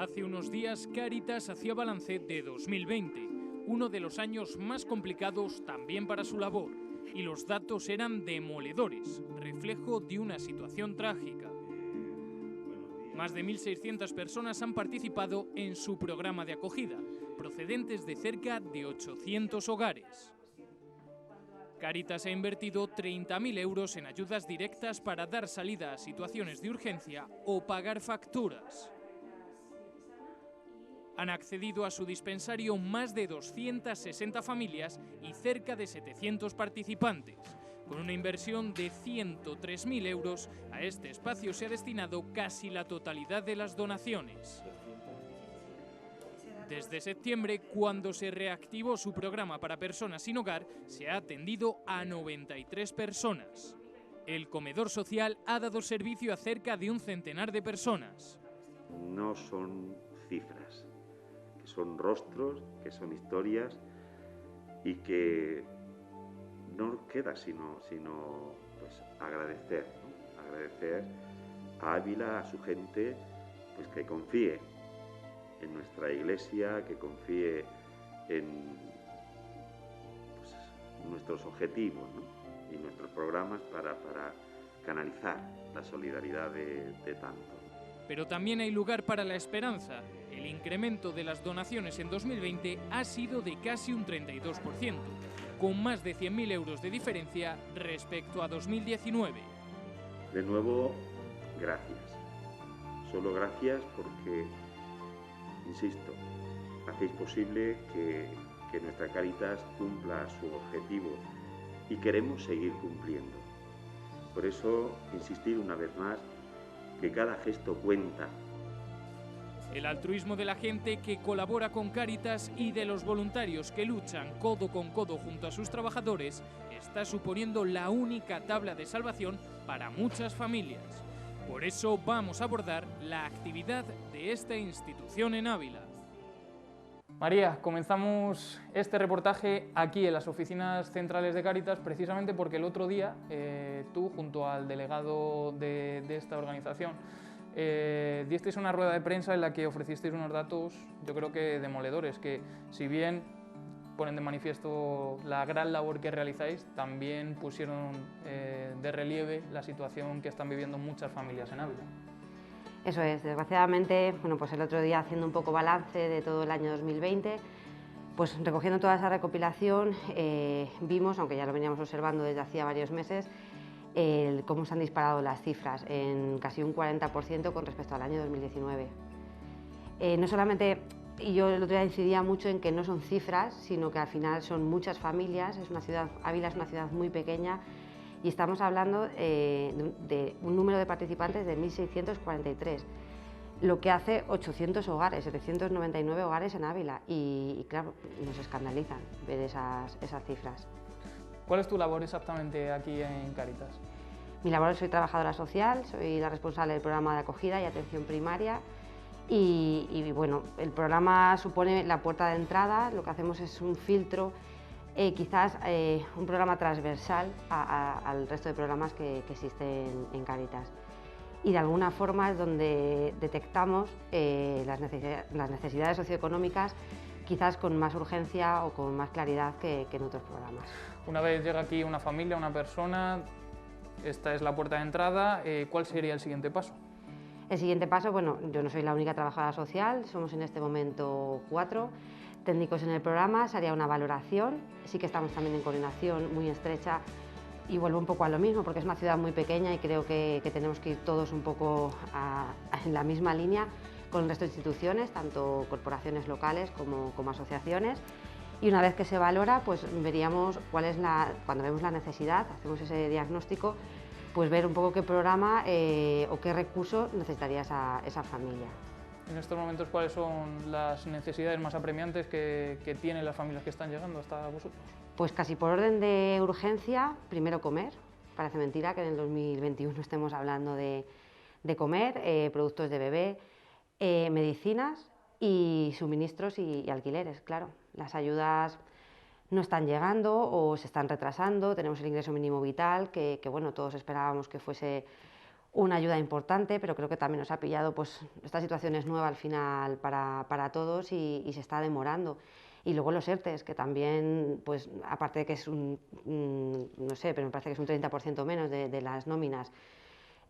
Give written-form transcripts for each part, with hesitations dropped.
Hace unos días, Cáritas hacía balance de 2020, uno de los años más complicados también para su labor, y los datos eran demoledores, reflejo de una situación trágica. Más de 1.600 personas han participado en su programa de acogida, procedentes de cerca de 800 hogares. Cáritas ha invertido 30.000 euros en ayudas directas para dar salida a situaciones de urgencia o pagar facturas. Han accedido a su dispensario más de 260 familias y cerca de 700 participantes. Con una inversión de 103.000 euros, a este espacio se ha destinado casi la totalidad de las donaciones. Desde septiembre, cuando se reactivó su programa para personas sin hogar, se ha atendido a 93 personas. El comedor social ha dado servicio a cerca de un centenar de personas. No son cifras, que son rostros, que son historias y que no queda sino pues, agradecer, ¿no? Agradecer a Ávila, a su gente, pues que confíe en nuestra iglesia, que confíe en pues, nuestros objetivos, ¿no? Y nuestros programas para canalizar la solidaridad de tantos. Pero también hay lugar para la esperanza. El incremento de las donaciones en 2020 ha sido de casi un 32%, con más de 100.000 euros de diferencia respecto a 2019. De nuevo, gracias. Solo gracias porque, insisto, hacéis posible que nuestra Cáritas cumpla su objetivo y queremos seguir cumpliendo. Por eso, insistir una vez más que cada gesto cuenta. El altruismo de la gente que colabora con Cáritas y de los voluntarios que luchan codo con codo junto a sus trabajadores está suponiendo la única tabla de salvación para muchas familias. Por eso vamos a abordar la actividad de esta institución en Ávila. María, comenzamos este reportaje aquí en las oficinas centrales de Cáritas precisamente porque el otro día tú, junto al delegado de esta organización, disteis una rueda de prensa en la que ofrecisteis unos datos, yo creo que demoledores, que si bien ponen de manifiesto la gran labor que realizáis, también pusieron de relieve la situación que están viviendo muchas familias en Ávila. Eso es, desgraciadamente, bueno, pues el otro día, haciendo un poco balance de todo el año 2020, pues recogiendo toda esa recopilación, vimos, aunque ya lo veníamos observando desde hacía varios meses, cómo se han disparado las cifras en casi un 40% con respecto al año 2019. No solamente, y yo el otro día incidía mucho en que no son cifras, sino que al final son muchas familias, Ávila es una ciudad muy pequeña, y estamos hablando de un número de participantes de 1.643, lo que hace 800 hogares, 799 hogares en Ávila, y claro, nos escandalizan ver esas cifras. ¿Cuál es tu labor exactamente aquí en Cáritas? Mi labor, soy trabajadora social, soy la responsable del programa de acogida y atención primaria, y bueno, el programa supone la puerta de entrada. Lo que hacemos es un filtro, quizás un programa transversal al resto de programas que existen en Cáritas. Y de alguna forma es donde detectamos las necesidades socioeconómicas, quizás con más urgencia o con más claridad que en otros programas. Una vez llega aquí una familia, una persona, esta es la puerta de entrada, ¿cuál sería el siguiente paso? El siguiente paso, bueno, yo no soy la única trabajadora social, somos en este momento 4 técnicos en el programa, se haría una valoración, sí que estamos también en coordinación muy estrecha y vuelvo un poco a lo mismo porque es una ciudad muy pequeña y creo que tenemos que ir todos un poco en la misma línea con el resto de instituciones, tanto corporaciones locales como asociaciones, y una vez que se valora, pues veríamos cuando vemos la necesidad, hacemos ese diagnóstico, pues ver un poco qué programa o qué recurso necesitaría esa familia. En estos momentos, ¿cuáles son las necesidades más apremiantes que tienen las familias que están llegando hasta vosotros? Pues casi por orden de urgencia, primero comer. Parece mentira que en el 2021 estemos hablando de comer, productos de bebé, medicinas y suministros y alquileres, claro. Las ayudas no están llegando o se están retrasando, tenemos el ingreso mínimo vital, que bueno, todos esperábamos que fuese una ayuda importante, pero creo que también nos ha pillado, pues esta situación es nueva al final para todos y se está demorando. Y luego los ERTEs, que también, pues aparte de que es no sé, pero me parece que es un 30% menos de las nóminas,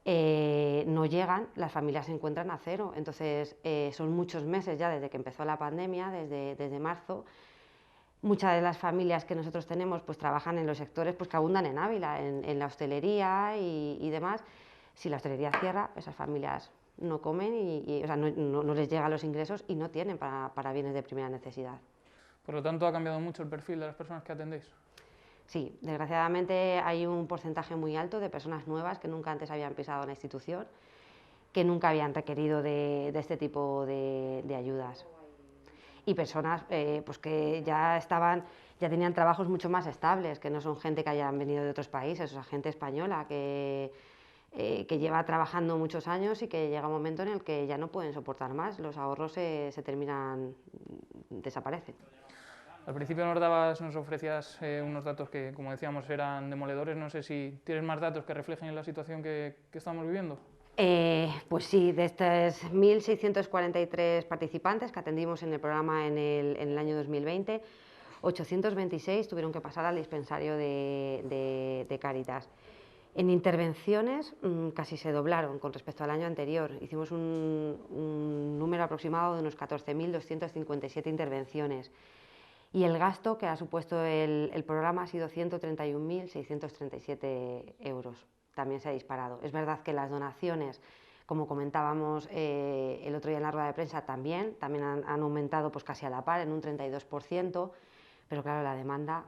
no llegan, las familias se encuentran a cero. Entonces son muchos meses ya desde que empezó la pandemia, desde marzo. Muchas de las familias que nosotros tenemos pues trabajan en los sectores pues, que abundan en Ávila, en la hostelería y demás. Si la hostelería cierra, esas familias no comen o sea, no les llegan los ingresos y no tienen para bienes de primera necesidad. Por lo tanto, ¿ha cambiado mucho el perfil de las personas que atendéis? Sí, desgraciadamente hay un porcentaje muy alto de personas nuevas que nunca antes habían pisado la institución, que nunca habían requerido de este tipo de ayudas. Y personas pues que ya tenían trabajos mucho más estables, que no son gente que hayan venido de otros países, o sea, gente española que lleva trabajando muchos años y que llega un momento en el que ya no pueden soportar más, los ahorros se desaparecen. Al principio nos ofrecías unos datos que, como decíamos, eran demoledores. No sé si tienes más datos que reflejen la situación que estamos viviendo. Pues sí, de estos 1.643 participantes que atendimos en el programa en el año 2020, 826 tuvieron que pasar al dispensario de Cáritas. En intervenciones casi se doblaron con respecto al año anterior. Hicimos un número aproximado de unos 14.257 intervenciones. Y el gasto que ha supuesto el programa ha sido 131.637 euros. También se ha disparado. Es verdad que las donaciones, como comentábamos el otro día en la rueda de prensa, también han aumentado pues, casi a la par, en un 32%, pero claro, la demanda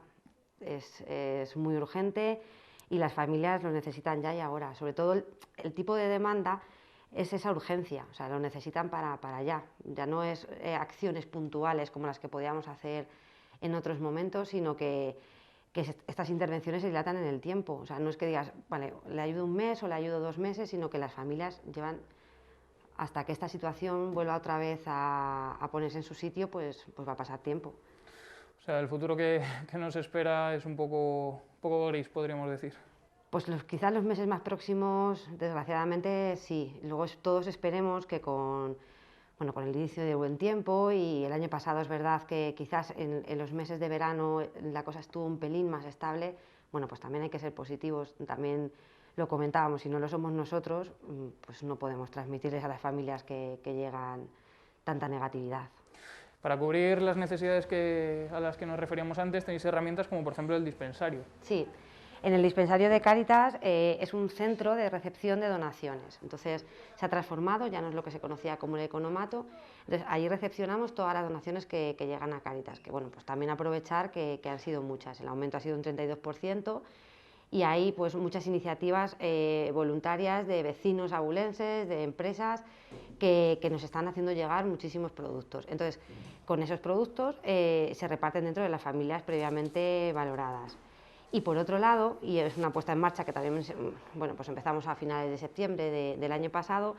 es muy urgente y las familias lo necesitan ya y ahora. Sobre todo el tipo de demanda es esa urgencia, o sea, lo necesitan para ya. Ya no es acciones puntuales como las que podíamos hacer en otros momentos, sino que estas intervenciones se dilatan en el tiempo. O sea, no es que digas, vale, le ayudo un mes o le ayudo 2 meses, sino que las familias llevan hasta que esta situación vuelva otra vez a ponerse en su sitio, pues va a pasar tiempo. O sea, el futuro que nos espera es un poco gris, podríamos decir. Pues quizás los meses más próximos, desgraciadamente, sí. Luego todos esperemos que con el inicio del buen tiempo, y el año pasado es verdad que quizás en los meses de verano la cosa estuvo un pelín más estable, bueno, pues también hay que ser positivos, también lo comentábamos, si no lo somos nosotros, pues no podemos transmitirles a las familias que llegan tanta negatividad. Para cubrir las necesidades a las que nos referíamos antes, tenéis herramientas como por ejemplo el dispensario. Sí. En el dispensario de Cáritas es un centro de recepción de donaciones, entonces se ha transformado, ya no es lo que se conocía como el economato, entonces ahí recepcionamos todas las donaciones que llegan a Cáritas, que bueno, pues también aprovechar que han sido muchas, el aumento ha sido un 32%, y hay pues muchas iniciativas voluntarias de vecinos abulenses, de empresas que nos están haciendo llegar muchísimos productos. Entonces, con esos productos se reparten dentro de las familias previamente valoradas. Y por otro lado, y es una puesta en marcha que también pues empezamos a finales de septiembre del año pasado,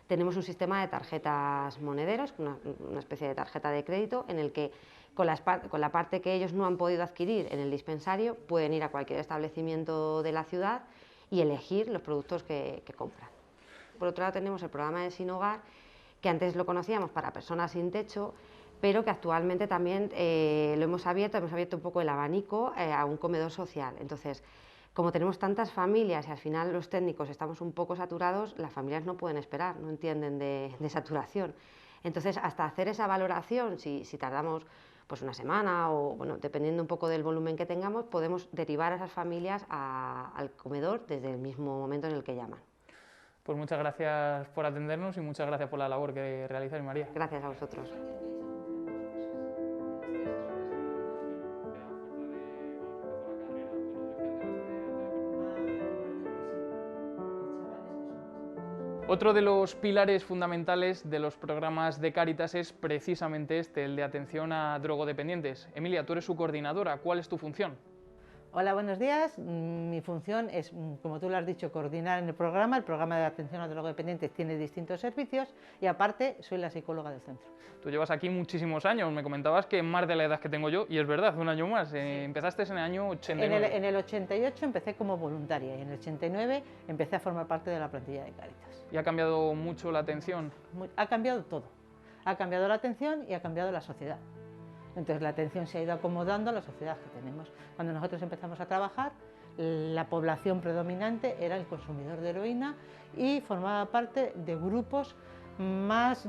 tenemos un sistema de tarjetas monederos, una especie de tarjeta de crédito, en el que con la parte que ellos no han podido adquirir en el dispensario pueden ir a cualquier establecimiento de la ciudad y elegir los productos que compran. Por otro lado tenemos el programa de Sin Hogar, que antes lo conocíamos para personas sin techo, pero que actualmente también lo hemos abierto un poco el abanico a un comedor social. Entonces, como tenemos tantas familias y al final los técnicos estamos un poco saturados, las familias no pueden esperar, no entienden de saturación. Entonces, hasta hacer esa valoración, si tardamos pues una semana o bueno, dependiendo un poco del volumen que tengamos, podemos derivar a esas familias al comedor desde el mismo momento en el que llaman. Pues muchas gracias por atendernos y muchas gracias por la labor que realizáis, María. Gracias a vosotros. Otro de los pilares fundamentales de los programas de Cáritas es precisamente el de atención a drogodependientes. Emilia, tú eres su coordinadora, ¿cuál es tu función? Hola, buenos días. Mi función es, como tú lo has dicho, coordinar en el programa. El programa de atención a drogodependientes tiene distintos servicios y aparte soy la psicóloga del centro. Tú llevas aquí muchísimos años, me comentabas que más de la edad que tengo yo, y es verdad, un año más. Empezaste en el año 89. En el 88 empecé como voluntaria y en el 89 empecé a formar parte de la plantilla de Cáritas. ¿Y ha cambiado mucho la atención? Ha cambiado todo. Ha cambiado la atención y ha cambiado la sociedad. Entonces la atención se ha ido acomodando a la sociedad que tenemos. Cuando nosotros empezamos a trabajar, la población predominante era el consumidor de heroína y formaba parte de grupos menos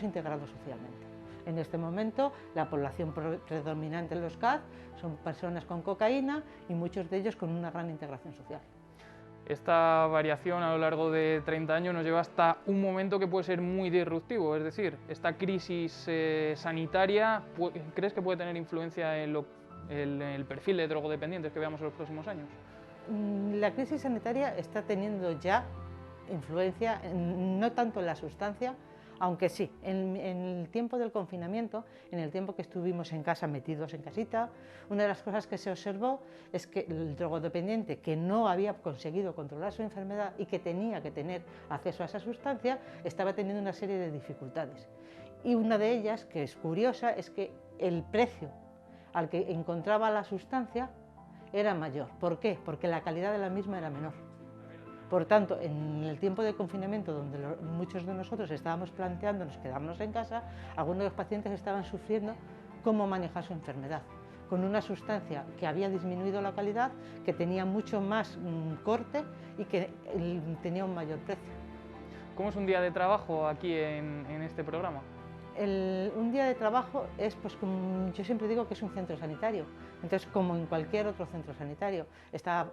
integrados socialmente. En este momento la población predominante en los CAD son personas con cocaína y muchos de ellos con una gran integración social. Esta variación a lo largo de 30 años nos lleva hasta un momento que puede ser muy disruptivo, es decir, esta crisis sanitaria, ¿crees que puede tener influencia en el perfil de drogodependientes que veamos en los próximos años? La crisis sanitaria está teniendo ya influencia, no tanto en la sustancia, aunque sí, en el tiempo del confinamiento, en el tiempo que estuvimos en casa metidos en casita, una de las cosas que se observó es que el drogodependiente que no había conseguido controlar su enfermedad y que tenía que tener acceso a esa sustancia, estaba teniendo una serie de dificultades. Y una de ellas, que es curiosa, es que el precio al que encontraba la sustancia era mayor. ¿Por qué? Porque la calidad de la misma era menor. Por tanto, en el tiempo de confinamiento, donde muchos de nosotros estábamos planteándonos quedarnos en casa, algunos de los pacientes estaban sufriendo cómo manejar su enfermedad, con una sustancia que había disminuido la calidad, que tenía mucho más corte y que tenía un mayor precio. ¿Cómo es un día de trabajo aquí en este programa? Un día de trabajo es, pues, como yo siempre digo, que es un centro sanitario. Entonces, como en cualquier otro centro sanitario,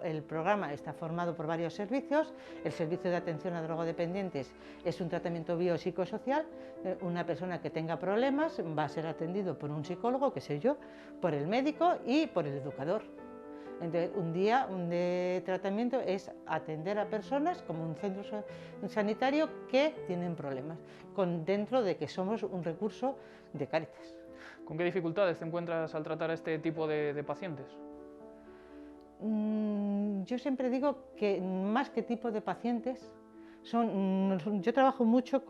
el programa está formado por varios servicios. El servicio de atención a drogodependientes es un tratamiento biopsicosocial. Una persona que tenga problemas va a ser atendido por un psicólogo, que soy yo, por el médico y por el educador. Entonces, un día de tratamiento es atender a personas como un centro sanitario que tienen problemas, dentro de que somos un recurso de Cáritas. ¿Con qué dificultades te encuentras al tratar a este tipo de pacientes? Yo siempre digo que más que tipo de pacientes, yo trabajo mucho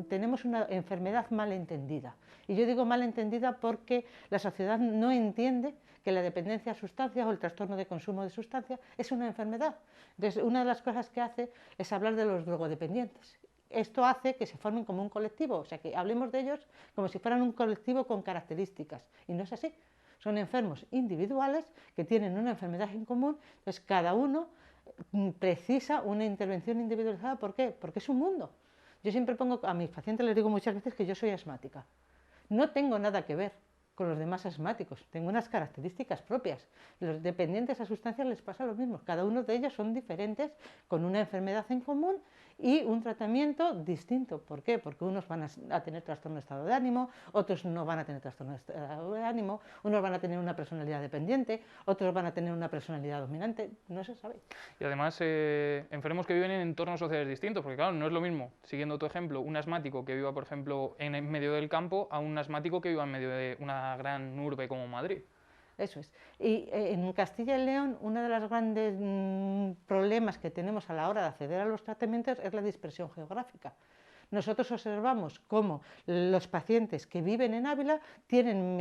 tenemos una enfermedad mal entendida. Y yo digo mal entendida porque la sociedad no entiende que la dependencia a sustancias o el trastorno de consumo de sustancias es una enfermedad. Entonces, una de las cosas que hace es hablar de los drogodependientes. Esto hace que se formen como un colectivo, o sea, que hablemos de ellos como si fueran un colectivo con características. Y no es así. Son enfermos individuales que tienen una enfermedad en común, entonces cada uno precisa una intervención individualizada. ¿Por qué? Porque es un mundo. Yo siempre pongo a mis pacientes, les digo muchas veces que yo soy asmática. No tengo nada que ver con los demás asmáticos, tengo unas características propias. Los dependientes a sustancias les pasa lo mismo, cada uno de ellos son diferentes, con una enfermedad en común y un tratamiento distinto. ¿Por qué? Porque unos van a tener trastorno de estado de ánimo, otros no van a tener trastorno de estado de ánimo, unos van a tener una personalidad dependiente, otros van a tener una personalidad dominante, no se sabe. Y además, enfermos que viven en entornos sociales distintos, porque claro, no es lo mismo, siguiendo tu ejemplo, un asmático que viva, por ejemplo, en medio del campo, a un asmático que viva en medio de una gran urbe como Madrid. Eso es. Y en Castilla y León, uno de los grandes problemas que tenemos a la hora de acceder a los tratamientos es la dispersión geográfica. Nosotros observamos cómo los pacientes que viven en Ávila pueden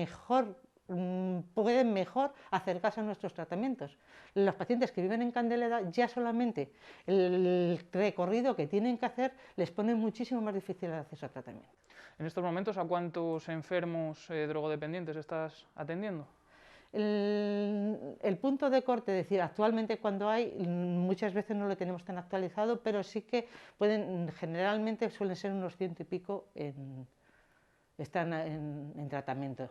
mejor acercarse a nuestros tratamientos. Los pacientes que viven en Candeleda, ya solamente el recorrido que tienen que hacer les pone muchísimo más difícil el acceso al tratamiento. En estos momentos, ¿a cuántos enfermos drogodependientes estás atendiendo? El punto de corte, es decir, actualmente cuando hay, muchas veces no lo tenemos tan actualizado, pero sí que generalmente suelen ser unos 100 y pico están en tratamiento.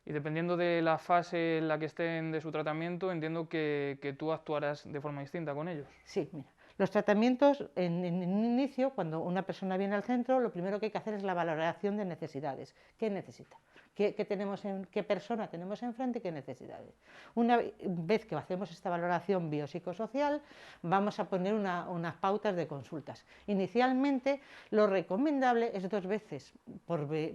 Y dependiendo de la fase en la que estén de su tratamiento, entiendo que tú actuarás de forma distinta con ellos. Sí, mira. Los tratamientos, en un inicio, cuando una persona viene al centro, lo primero que hay que hacer es la valoración de necesidades. ¿Qué necesita? qué persona tenemos enfrente y qué necesidades. Una vez que hacemos esta valoración biopsicosocial, vamos a poner unas pautas de consultas. Inicialmente, lo recomendable es 2 veces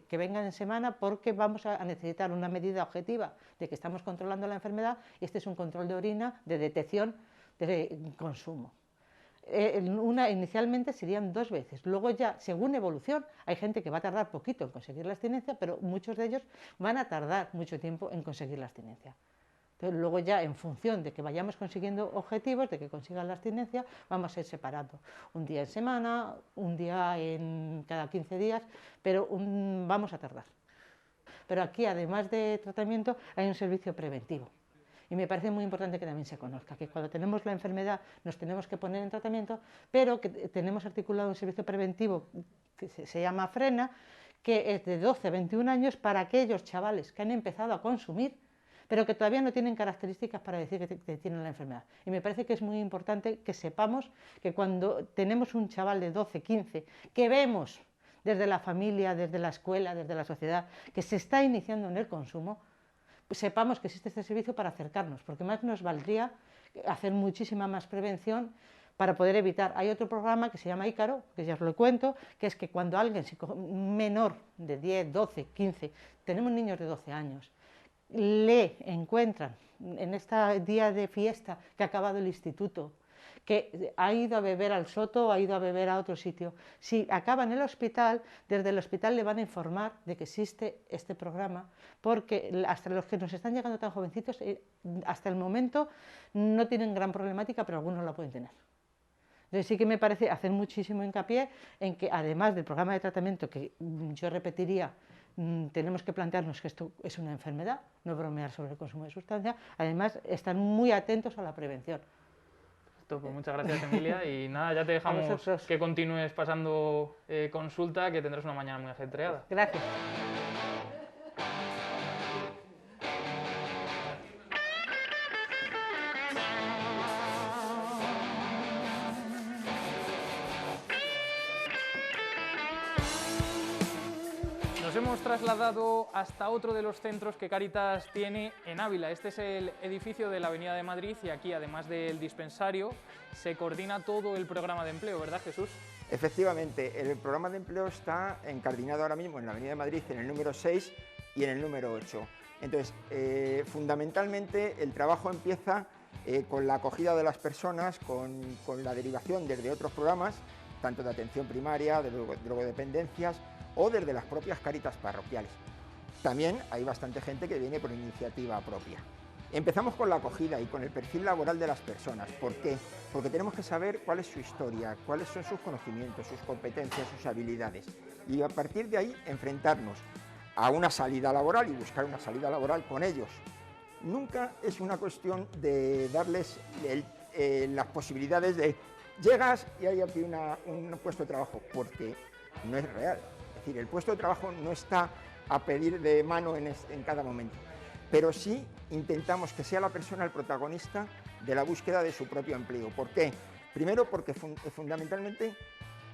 que vengan en semana, porque vamos a necesitar una medida objetiva de que estamos controlando la enfermedad, y este es un control de orina de detección de consumo. Inicialmente serían 2 veces, luego ya, según evolución, hay gente que va a tardar poquito en conseguir la abstinencia, pero muchos de ellos van a tardar mucho tiempo en conseguir la abstinencia. Entonces, luego ya, en función de que vayamos consiguiendo objetivos, de que consigan la abstinencia, vamos a ir separando. Un día en semana, un día en cada 15 días, pero vamos a tardar. Pero aquí, además de tratamiento, hay un servicio preventivo. Y me parece muy importante que también se conozca, que cuando tenemos la enfermedad nos tenemos que poner en tratamiento, pero que tenemos articulado un servicio preventivo que se llama Frena, que es de 12 a 21 años para aquellos chavales que han empezado a consumir, pero que todavía no tienen características para decir que tienen la enfermedad. Y me parece que es muy importante que sepamos que cuando tenemos un chaval de 12, 15, que vemos desde la familia, desde la escuela, desde la sociedad, que se está iniciando en el consumo, sepamos que existe este servicio para acercarnos, porque más nos valdría hacer muchísima más prevención para poder evitar. Hay otro programa que se llama Ícaro, que ya os lo cuento, que es que cuando alguien menor de 10, 12, 15, tenemos niños de 12 años, le encuentran en este día de fiesta que ha acabado el instituto, que ha ido a beber al Soto o ha ido a beber a otro sitio, si acaba en el hospital, desde el hospital le van a informar de que existe este programa, porque hasta los que nos están llegando tan jovencitos, hasta el momento no tienen gran problemática, pero algunos la pueden tener. Entonces sí que me parece hacer muchísimo hincapié en que, además del programa de tratamiento, que yo repetiría, tenemos que plantearnos que esto es una enfermedad, no bromear sobre el consumo de sustancia, además estar muy atentos a la prevención. Pues muchas gracias, Emilia, y nada, ya te dejamos que continúes pasando consulta, que tendrás una mañana muy ajetreada. Gracias. Nos hemos trasladado hasta otro de los centros que Cáritas tiene en Ávila. Este es el edificio de la Avenida de Madrid y aquí, además del dispensario, se coordina todo el programa de empleo, ¿verdad, Jesús? Efectivamente, el programa de empleo está encardinado ahora mismo en la Avenida de Madrid, en el número 6 y en el número 8. Entonces, fundamentalmente el trabajo empieza con la acogida de las personas, con la derivación desde otros programas, tanto de atención primaria, de drogodependencias, o desde las propias Cáritas parroquiales. También hay bastante gente que viene por iniciativa propia. Empezamos con la acogida y con el perfil laboral de las personas. ¿Por qué? Porque tenemos que saber cuál es su historia, cuáles son sus conocimientos, sus competencias, sus habilidades. Y a partir de ahí enfrentarnos a una salida laboral y buscar una salida laboral con ellos. Nunca es una cuestión de darles las posibilidades de llegas y hay aquí un puesto de trabajo, porque no es real. Es decir, el puesto de trabajo no está a pedir de mano en cada momento, pero sí intentamos que sea la persona el protagonista de la búsqueda de su propio empleo. ¿Por qué? Primero, porque fundamentalmente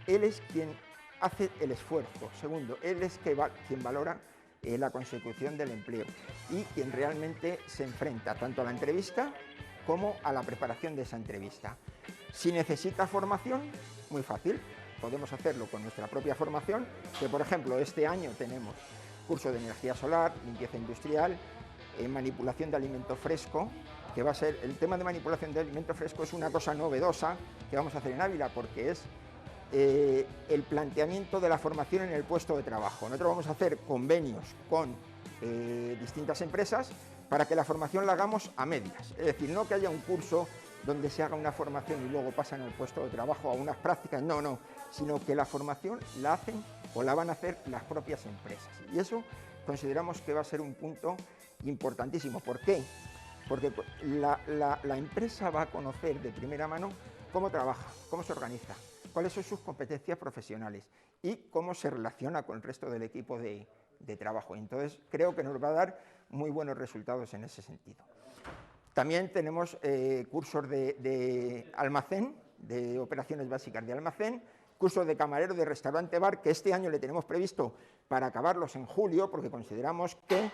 él es quien hace el esfuerzo. Segundo, él es quien valora la consecución del empleo y quien realmente se enfrenta tanto a la entrevista como a la preparación de esa entrevista. Si necesita formación, muy fácil. Podemos hacerlo con nuestra propia formación, que por ejemplo este año tenemos curso de energía solar, limpieza industrial, manipulación de alimento fresco, que va a ser, el tema de manipulación de alimento fresco es una cosa novedosa que vamos a hacer en Ávila, porque es el planteamiento de la formación en el puesto de trabajo. Nosotros vamos a hacer convenios con distintas empresas para que la formación la hagamos a medias, es decir, no que haya un curso donde se haga una formación y luego pasan al puesto de trabajo a unas prácticas, no, sino que la formación la hacen o la van a hacer las propias empresas. Y eso consideramos que va a ser un punto importantísimo. ¿Por qué? Porque la empresa va a conocer de primera mano cómo trabaja, cómo se organiza, cuáles son sus competencias profesionales y cómo se relaciona con el resto del equipo de trabajo. Entonces, creo que nos va a dar muy buenos resultados en ese sentido. También tenemos cursos de almacén, de operaciones básicas de almacén, cursos de camarero de restaurante-bar, que este año le tenemos previsto para acabarlos en julio, porque consideramos que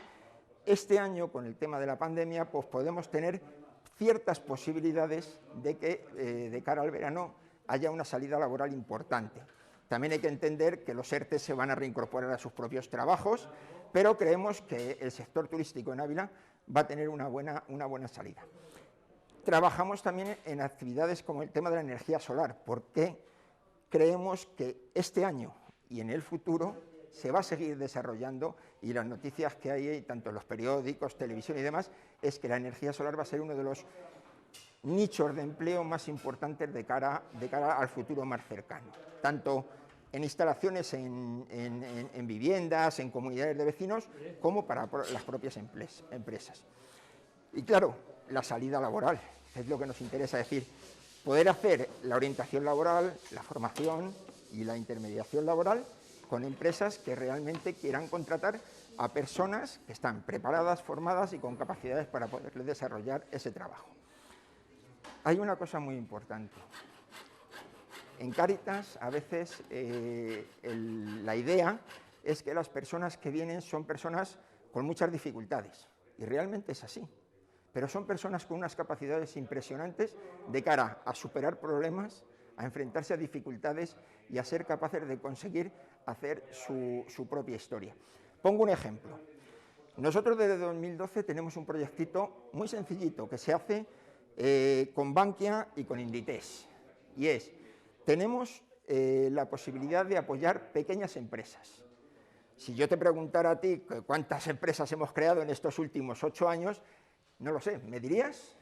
este año, con el tema de la pandemia, pues podemos tener ciertas posibilidades de que de cara al verano haya una salida laboral importante. También hay que entender que los ERTE se van a reincorporar a sus propios trabajos, pero creemos que el sector turístico en Ávila va a tener una buena salida. Trabajamos también en actividades como el tema de la energía solar, porque creemos que este año y en el futuro se va a seguir desarrollando, y las noticias que hay, tanto en los periódicos, televisión y demás, es que la energía solar va a ser uno de los nichos de empleo más importantes de cara al futuro más cercano, tanto en instalaciones en viviendas, en comunidades de vecinos, como para las propias empresas. Y claro, la salida laboral, es lo que nos interesa, decir, poder hacer la orientación laboral, la formación y la intermediación laboral con empresas que realmente quieran contratar a personas que están preparadas, formadas y con capacidades para poder desarrollar ese trabajo. Hay una cosa muy importante. En Cáritas, a veces, la idea es que las personas que vienen son personas con muchas dificultades, y realmente es así, pero son personas con unas capacidades impresionantes de cara a superar problemas, a enfrentarse a dificultades y a ser capaces de conseguir hacer su propia historia. Pongo un ejemplo. Nosotros desde 2012 tenemos un proyectito muy sencillito que se hace con Bankia y con Inditex, y tenemos la posibilidad de apoyar pequeñas empresas. Si yo te preguntara a ti cuántas empresas hemos creado en estos últimos 8 años, no lo sé, ¿me dirías?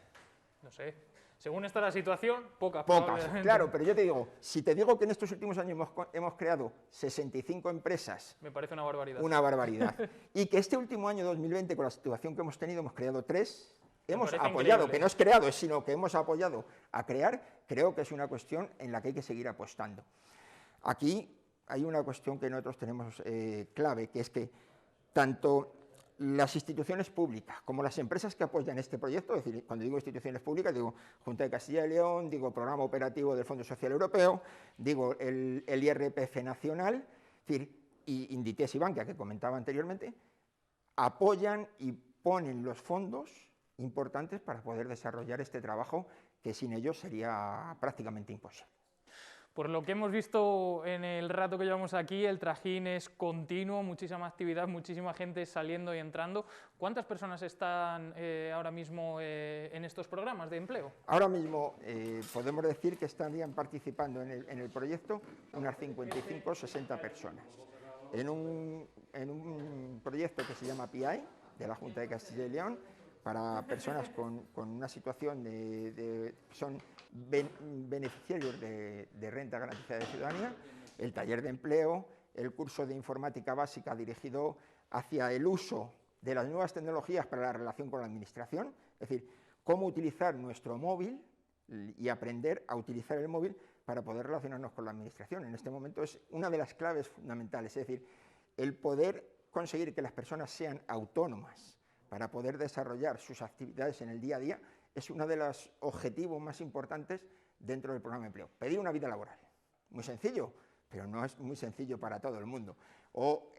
No sé, según está la situación, pocas. Pocas, claro, pero yo te digo, si te digo que en estos últimos años hemos creado 65 empresas... Me parece una barbaridad. Una barbaridad. Y que este último año 2020, con la situación que hemos tenido, hemos creado 3... Hemos apoyado, que no es creado, sino que hemos apoyado a crear, creo que es una cuestión en la que hay que seguir apostando. Aquí hay una cuestión que nosotros tenemos clave, que es que tanto las instituciones públicas como las empresas que apoyan este proyecto, es decir, cuando digo instituciones públicas, digo Junta de Castilla y León, digo Programa Operativo del Fondo Social Europeo, digo el IRPF nacional, es decir, y Inditex y Bankia, que comentaba anteriormente, apoyan y ponen los fondos importantes para poder desarrollar este trabajo, que sin ellos sería prácticamente imposible. Por lo que hemos visto en el rato que llevamos aquí, el trajín es continuo, muchísima actividad, muchísima gente saliendo y entrando. ¿Cuántas personas están ahora mismo en estos programas de empleo? Ahora mismo podemos decir que estarían participando en el proyecto unas 55 o 60 personas. En un proyecto que se llama PI, de la Junta de Castilla y León, para personas con una situación son beneficiarios de renta garantizada de ciudadanía, el taller de empleo, el curso de informática básica dirigido hacia el uso de las nuevas tecnologías para la relación con la administración, es decir, cómo utilizar nuestro móvil y aprender a utilizar el móvil para poder relacionarnos con la administración. En este momento es una de las claves fundamentales, es decir, el poder conseguir que las personas sean autónomas para poder desarrollar sus actividades en el día a día, es uno de los objetivos más importantes dentro del programa de empleo. Pedir una vida laboral, muy sencillo, pero no es muy sencillo para todo el mundo. O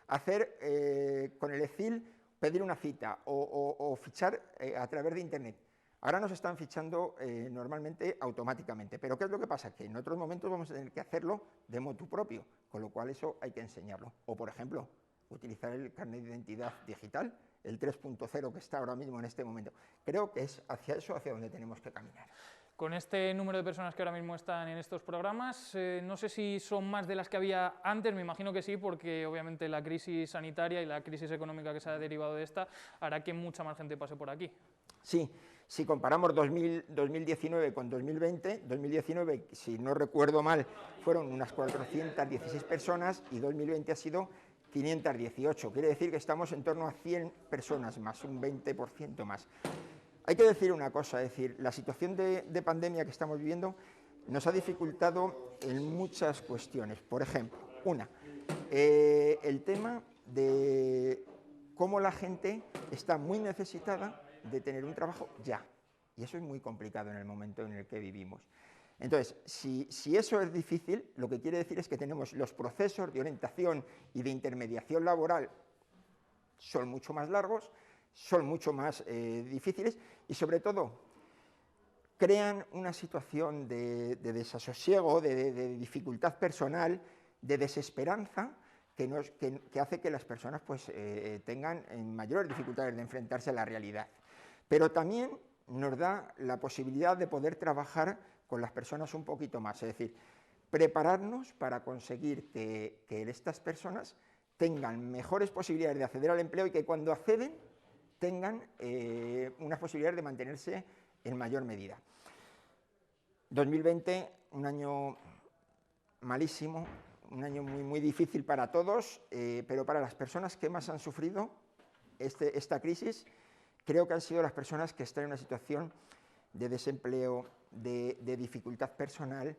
hacer con el ECIL, pedir una cita o fichar a través de Internet. Ahora nos están fichando normalmente automáticamente, pero ¿qué es lo que pasa? Que en otros momentos vamos a tener que hacerlo de motu propio, con lo cual eso hay que enseñarlo. O, por ejemplo, utilizar el carnet de identidad digital, el 3.0 que está ahora mismo en este momento. Creo que es hacia eso hacia donde tenemos que caminar. Con este número de personas que ahora mismo están en estos programas, no sé si son más de las que había antes, me imagino que sí, porque obviamente la crisis sanitaria y la crisis económica que se ha derivado de esta hará que mucha más gente pase por aquí. Sí, si comparamos 2019 con 2020, 2019, si no recuerdo mal, fueron unas 416 personas y 2020 ha sido 518, quiere decir que estamos en torno a 100 personas más, un 20% más. Hay que decir una cosa, es decir, la situación de pandemia que estamos viviendo nos ha dificultado en muchas cuestiones. Por ejemplo, el tema de cómo la gente está muy necesitada de tener un trabajo ya, y eso es muy complicado en el momento en el que vivimos. Entonces, si eso es difícil, lo que quiere decir es que tenemos los procesos de orientación y de intermediación laboral son mucho más largos, son mucho más difíciles y sobre todo crean una situación de desasosiego, de dificultad personal, de desesperanza, que hace que las personas pues, tengan mayores dificultades de enfrentarse a la realidad. Pero también nos da la posibilidad de poder trabajar con las personas un poquito más, es decir, prepararnos para conseguir que estas personas tengan mejores posibilidades de acceder al empleo y que cuando acceden tengan unas posibilidades de mantenerse en mayor medida. 2020, un año malísimo, un año muy difícil para todos, pero para las personas que más han sufrido esta crisis, creo que han sido las personas que están en una situación de desempleo, de dificultad personal.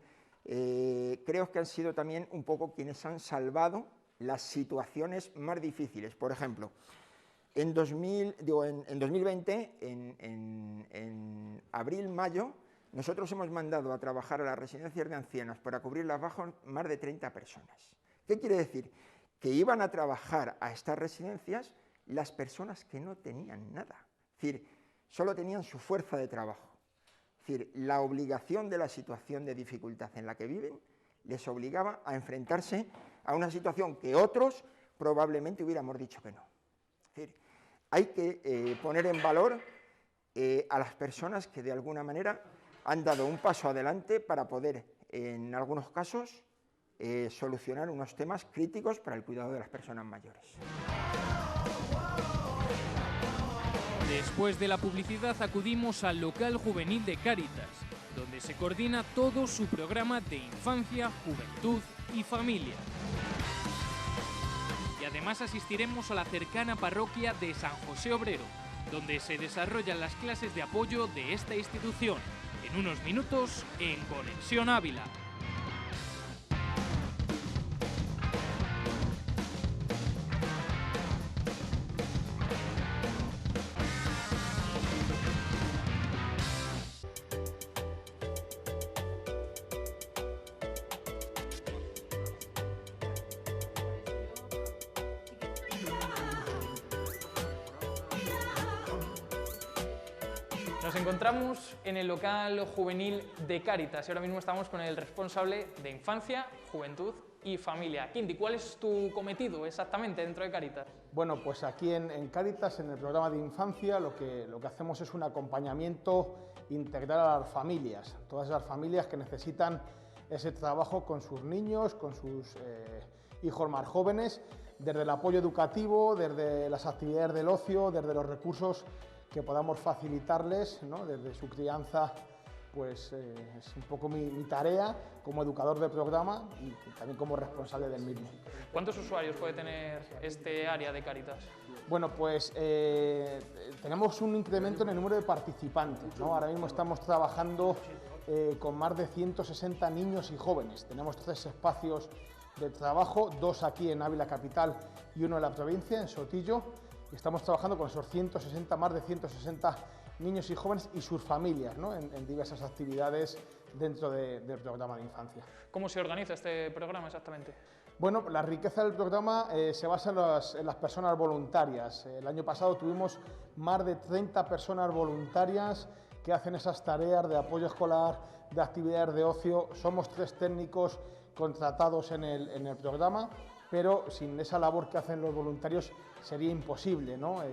Creo que han sido también un poco quienes han salvado las situaciones más difíciles. Por ejemplo, en 2020, en abril, mayo, nosotros hemos mandado a trabajar a las residencias de ancianos para cubrir las bajas más de 30 personas. ¿Qué quiere decir? Que iban a trabajar a estas residencias las personas que no tenían nada. Es decir, solo tenían su fuerza de trabajo. Es decir, la obligación de la situación de dificultad en la que viven les obligaba a enfrentarse a una situación que otros probablemente hubiéramos dicho que no. Es decir, hay que poner en valor a las personas que de alguna manera han dado un paso adelante para poder, en algunos casos, solucionar unos temas críticos para el cuidado de las personas mayores. Después de la publicidad acudimos al local juvenil de Cáritas, donde se coordina todo su programa de infancia, juventud y familia. Y además asistiremos a la cercana parroquia de San José Obrero, donde se desarrollan las clases de apoyo de esta institución. En unos minutos, en Conexión Ávila. Nos encontramos en el local juvenil de Cáritas y ahora mismo estamos con el responsable de Infancia, Juventud y Familia. Quinti, ¿cuál es tu cometido exactamente dentro de Cáritas? Bueno, pues aquí en Cáritas, en el programa de Infancia, lo que hacemos es un acompañamiento integral a las familias, todas esas familias que necesitan ese trabajo con sus niños, con sus hijos más jóvenes, desde el apoyo educativo, desde las actividades del ocio, desde los recursos que podamos facilitarles, ¿no? Desde su crianza, pues es un poco mi tarea como educador del programa y también como responsable del mismo. ¿Cuántos usuarios puede tener este área de Cáritas? Bueno, pues tenemos un incremento en el número de participantes, ¿no? Ahora mismo estamos trabajando con más de 160 niños y jóvenes. Tenemos 3 espacios de trabajo, 2 aquí en Ávila Capital y 1 en la provincia, en Sotillo. Y estamos trabajando con esos más de 160 niños y jóvenes y sus familias, ¿no? en diversas actividades dentro del programa de infancia. ¿Cómo se organiza este programa exactamente? Bueno, la riqueza del programa se basa en las personas voluntarias. El año pasado tuvimos más de 30 personas voluntarias que hacen esas tareas de apoyo escolar, de actividades de ocio. Somos 3 técnicos contratados en el programa, pero sin esa labor que hacen los voluntarios sería imposible, ¿no?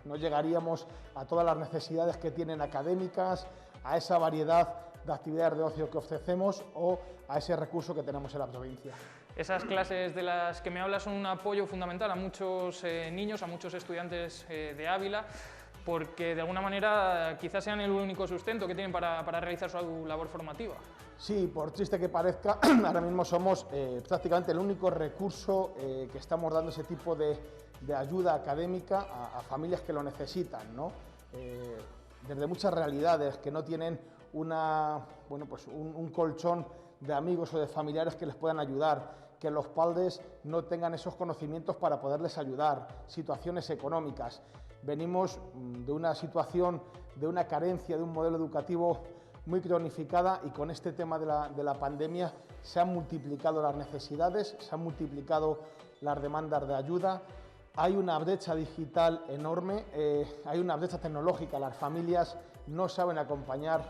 No llegaríamos a todas las necesidades que tienen académicas, a esa variedad de actividades de ocio que ofrecemos o a ese recurso que tenemos en la provincia. Esas clases de las que me hablas son un apoyo fundamental a muchos niños, a muchos estudiantes de Ávila, porque de alguna manera quizás sean el único sustento que tienen para realizar su labor formativa. Sí, por triste que parezca, ahora mismo somos prácticamente el único recurso que estamos dando ese tipo de ayuda académica a familias que lo necesitan, ¿no? Desde muchas realidades que no tienen un colchón de amigos o de familiares que les puedan ayudar, que los padres no tengan esos conocimientos para poderles ayudar, situaciones económicas. Venimos de una situación, de una carencia de un modelo educativo muy cronificada, y con este tema de la pandemia se han multiplicado las necesidades, se han multiplicado las demandas de ayuda. Hay una brecha digital enorme, hay una brecha tecnológica. Las familias no saben acompañar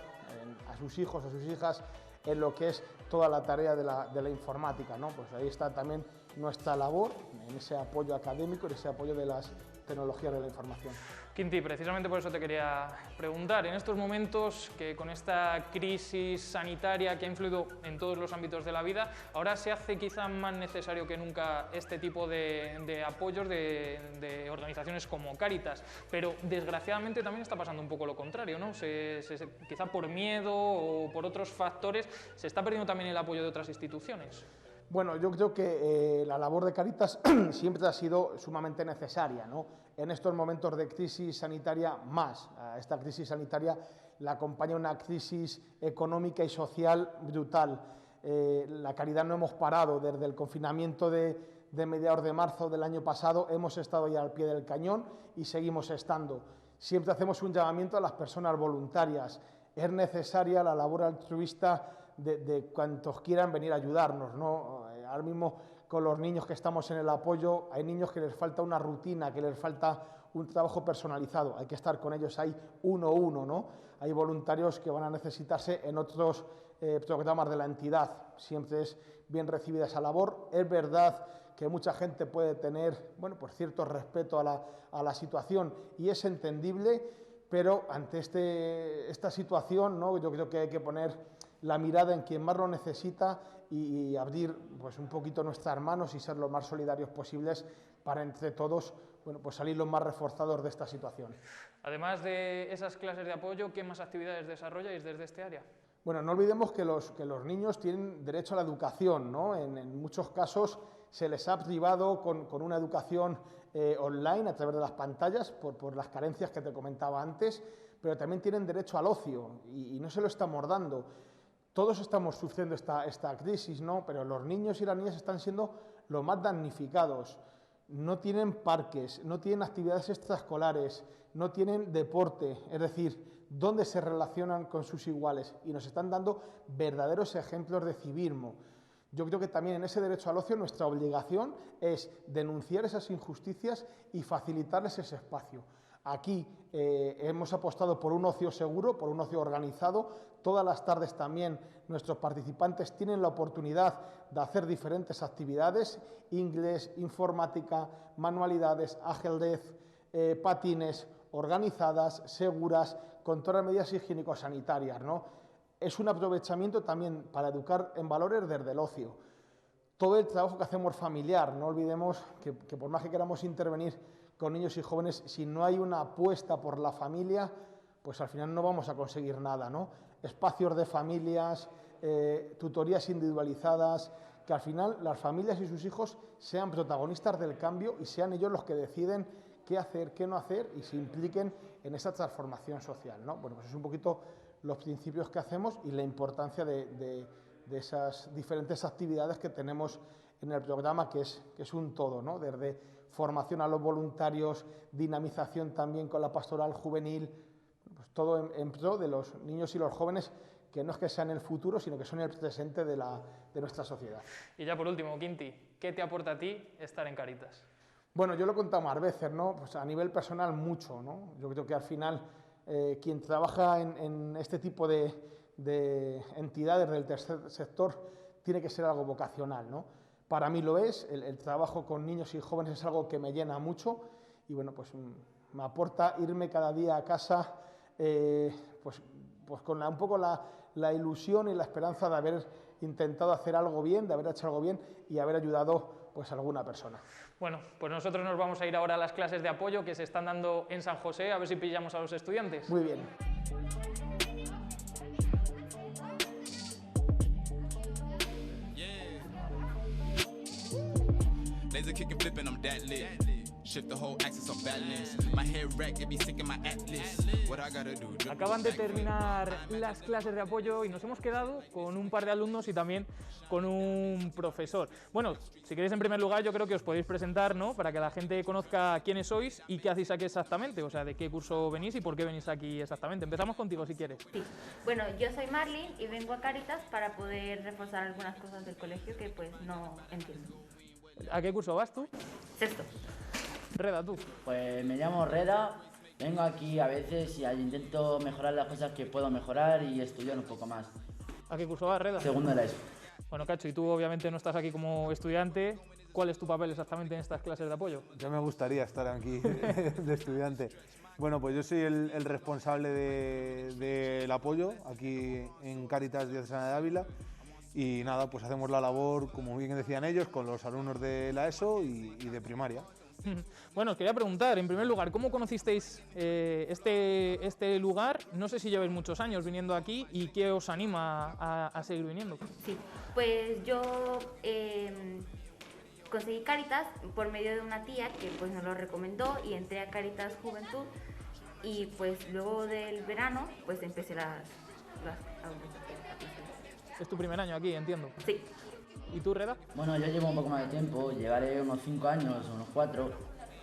a sus hijos, a sus hijas en lo que es toda la tarea de la informática, ¿no? Pues ahí está también nuestra labor, en ese apoyo académico, en ese apoyo de las tecnologías de la información. Quinti, precisamente por eso te quería preguntar, en estos momentos que con esta crisis sanitaria que ha influido en todos los ámbitos de la vida, ahora se hace quizá más necesario que nunca este tipo de apoyos de organizaciones como Cáritas, pero desgraciadamente también está pasando un poco lo contrario, ¿no? Quizá por miedo o por otros factores se está perdiendo también el apoyo de otras instituciones. Bueno, yo creo que la labor de Cáritas siempre ha sido sumamente necesaria, ¿no? En estos momentos de crisis sanitaria más. A esta crisis sanitaria la acompaña una crisis económica y social brutal. La Caridad no hemos parado desde el confinamiento de mediados de marzo del año pasado, hemos estado ya al pie del cañón y seguimos estando. Siempre hacemos un llamamiento a las personas voluntarias. Es necesaria la labor altruista de cuantos quieran venir a ayudarnos, ¿no? Ahora mismo con los niños que estamos en el apoyo, hay niños que les falta una rutina, que les falta un trabajo personalizado, hay que estar con ellos ahí uno a uno, ¿no? Hay voluntarios que van a necesitarse en otros programas de la entidad, siempre es bien recibida esa labor. Es verdad que mucha gente puede tener, bueno, pues cierto respeto a la situación y es entendible, pero ante esta situación, ¿no? Yo creo que hay que poner la mirada en quien más lo necesita y abrir pues un poquito nuestras manos y ser lo más solidarios posibles para entre todos, bueno, pues salir los más reforzados de esta situación. Además de esas clases de apoyo, ¿qué más actividades desarrolláis desde este área? Bueno, no olvidemos que los niños tienen derecho a la educación, ¿no? En muchos casos se les ha privado con una educación online a través de las pantallas por las carencias que te comentaba antes, pero también tienen derecho al ocio y no se lo estamos dando. Todos estamos sufriendo esta crisis, ¿no? Pero los niños y las niñas están siendo los más damnificados. No tienen parques, no tienen actividades extraescolares, no tienen deporte, es decir, dónde se relacionan con sus iguales y nos están dando verdaderos ejemplos de civismo. Yo creo que también en ese derecho al ocio nuestra obligación es denunciar esas injusticias y facilitarles ese espacio. Aquí hemos apostado por un ocio seguro, por un ocio organizado. Todas las tardes también nuestros participantes tienen la oportunidad de hacer diferentes actividades, inglés, informática, manualidades, ajedrez, patines, organizadas, seguras, con todas las medidas higiénico-sanitarias, ¿no? Es un aprovechamiento también para educar en valores desde el ocio. Todo el trabajo que hacemos familiar, no olvidemos que por más que queramos intervenir con niños y jóvenes, si no hay una apuesta por la familia, pues al final no vamos a conseguir nada, ¿no? Espacios de familias, tutorías individualizadas, que al final las familias y sus hijos sean protagonistas del cambio y sean ellos los que deciden qué hacer, qué no hacer y se impliquen en esa transformación social, ¿no? Bueno, pues es un poquito los principios que hacemos y la importancia de esas diferentes actividades que tenemos en el programa, que es un todo, ¿no? Desde formación a los voluntarios, dinamización también con la pastoral juvenil, pues todo en pro de los niños y los jóvenes, que no es que sean el futuro, sino que son el presente de nuestra sociedad. Y ya por último, Quinti, ¿qué te aporta a ti estar en Cáritas? Bueno, yo lo he contado más veces, ¿no? Pues a nivel personal mucho, ¿no? Yo creo que al final quien trabaja en este tipo de entidades del tercer sector tiene que ser algo vocacional, ¿no? Para mí lo es, el trabajo con niños y jóvenes es algo que me llena mucho y bueno, pues me aporta irme cada día a casa pues con un poco la ilusión y la esperanza de haber intentado hacer algo bien, de haber hecho algo bien y haber ayudado pues a alguna persona. Bueno, pues nosotros nos vamos a ir ahora a las clases de apoyo que se están dando en San José, a ver si pillamos a los estudiantes. Muy bien. Laser kicking, flipping, I'm that lit. Acaban de terminar las clases de apoyo y nos hemos quedado con un par de alumnos y también con un profesor. Bueno, si queréis en primer lugar yo creo que os podéis presentar, ¿no? Para que la gente conozca quiénes sois y qué hacéis aquí exactamente, o sea, de qué curso venís y por qué venís aquí exactamente. Empezamos contigo si quieres. Sí. Bueno, yo soy Marlene y vengo a Cáritas para poder reforzar algunas cosas del colegio que pues no entiendo. ¿A qué curso vas tú? Sexto. Reda, tú. Pues me llamo Reda, vengo aquí a veces y intento mejorar las cosas que puedo mejorar y estudiar un poco más. ¿A qué curso vas, Reda? Segundo de la ESO. Bueno, Cacho, y tú obviamente no estás aquí como estudiante. ¿Cuál es tu papel exactamente en estas clases de apoyo? Ya me gustaría estar aquí de estudiante. Bueno, pues yo soy el responsable del apoyo aquí en Cáritas Diocesana de Ávila. Y nada, pues hacemos la labor, como bien decían ellos, con los alumnos de la ESO y de primaria. Bueno, os quería preguntar, en primer lugar, ¿cómo conocisteis este lugar? No sé si lleváis muchos años viniendo aquí y qué os anima a seguir viniendo. Sí, pues yo conseguí Cáritas por medio de una tía que pues nos lo recomendó y entré a Cáritas Juventud y pues luego del verano pues empecé las aulas. Es tu primer año aquí, entiendo. Sí. ¿Y tú, Reda? Bueno, yo llevo un poco más de tiempo, llevaré unos 5 años, unos 4.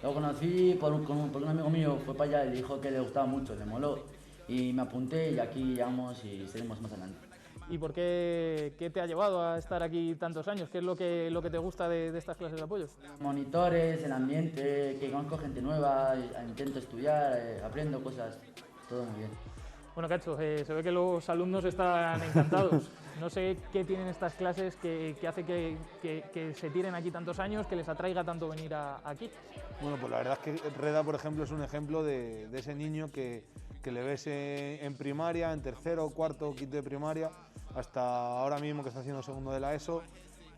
Lo conocí porque un amigo mío fue para allá y le dijo que le gustaba mucho, le moló. Y me apunté y aquí llevamos y seguimos más adelante. ¿Y por qué te ha llevado a estar aquí tantos años? ¿Qué es lo que te gusta de estas clases de apoyo? Monitores, el ambiente, que conozco gente nueva, intento estudiar, aprendo cosas, todo muy bien. Bueno, Cacho, se ve que los alumnos están encantados. No sé qué tienen estas clases que hace que se tiren aquí tantos años, que les atraiga tanto venir aquí. Bueno, pues la verdad es que Reda, por ejemplo, es un ejemplo de ese niño que le ves en primaria, en tercero, cuarto, quinto de primaria, hasta ahora mismo que está haciendo segundo de la ESO,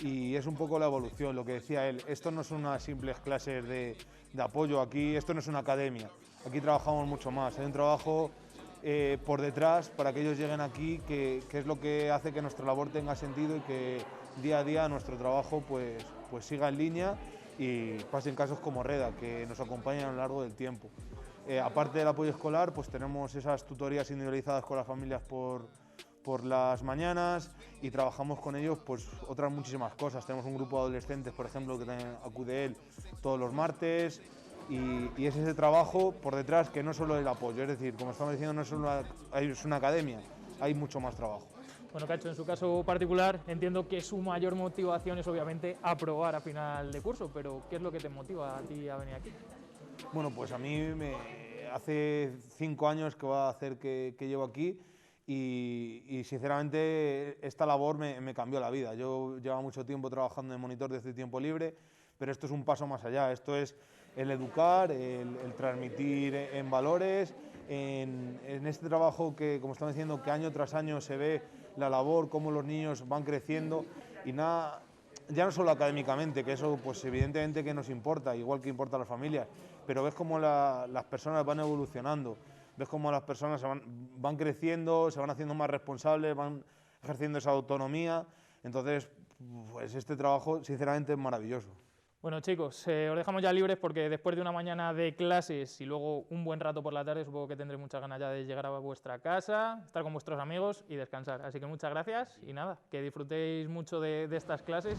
y es un poco la evolución, lo que decía él. Esto no son unas simples clases de apoyo, aquí esto no es una academia, aquí trabajamos mucho más, hay un trabajo por detrás para que ellos lleguen aquí, que es lo que hace que nuestra labor tenga sentido y que día a día nuestro trabajo pues siga en línea y pasen casos como Reda, que nos acompañan a lo largo del tiempo. Aparte del apoyo escolar, pues tenemos esas tutorías individualizadas con las familias por las mañanas y trabajamos con ellos pues otras muchísimas cosas. Tenemos un grupo de adolescentes, por ejemplo, que también acude él todos los martes. Y es ese trabajo por detrás que no solo el apoyo, es decir, como estamos diciendo, no es una academia, hay mucho más trabajo. Bueno, Cacho, en su caso particular entiendo que su mayor motivación es obviamente aprobar a final de curso, pero ¿qué es lo que te motiva a ti a venir aquí? Bueno, pues a mí hace 5 años que va a hacer que llevo aquí y sinceramente esta labor me cambió la vida. Yo llevaba mucho tiempo trabajando en monitor desde tiempo libre, pero esto es un paso más allá, esto es el educar, el transmitir en valores, en este trabajo que, como estamos diciendo, que año tras año se ve la labor, cómo los niños van creciendo y nada, ya no solo académicamente, que eso pues evidentemente que nos importa, igual que importa a las familias, pero ves cómo las personas van evolucionando, ves cómo las personas van creciendo, se van haciendo más responsables, van ejerciendo esa autonomía, entonces pues este trabajo sinceramente es maravilloso. Bueno, chicos, os dejamos ya libres porque después de una mañana de clases y luego un buen rato por la tarde, supongo que tendréis muchas ganas ya de llegar a vuestra casa, estar con vuestros amigos y descansar. Así que muchas gracias y nada, que disfrutéis mucho de estas clases.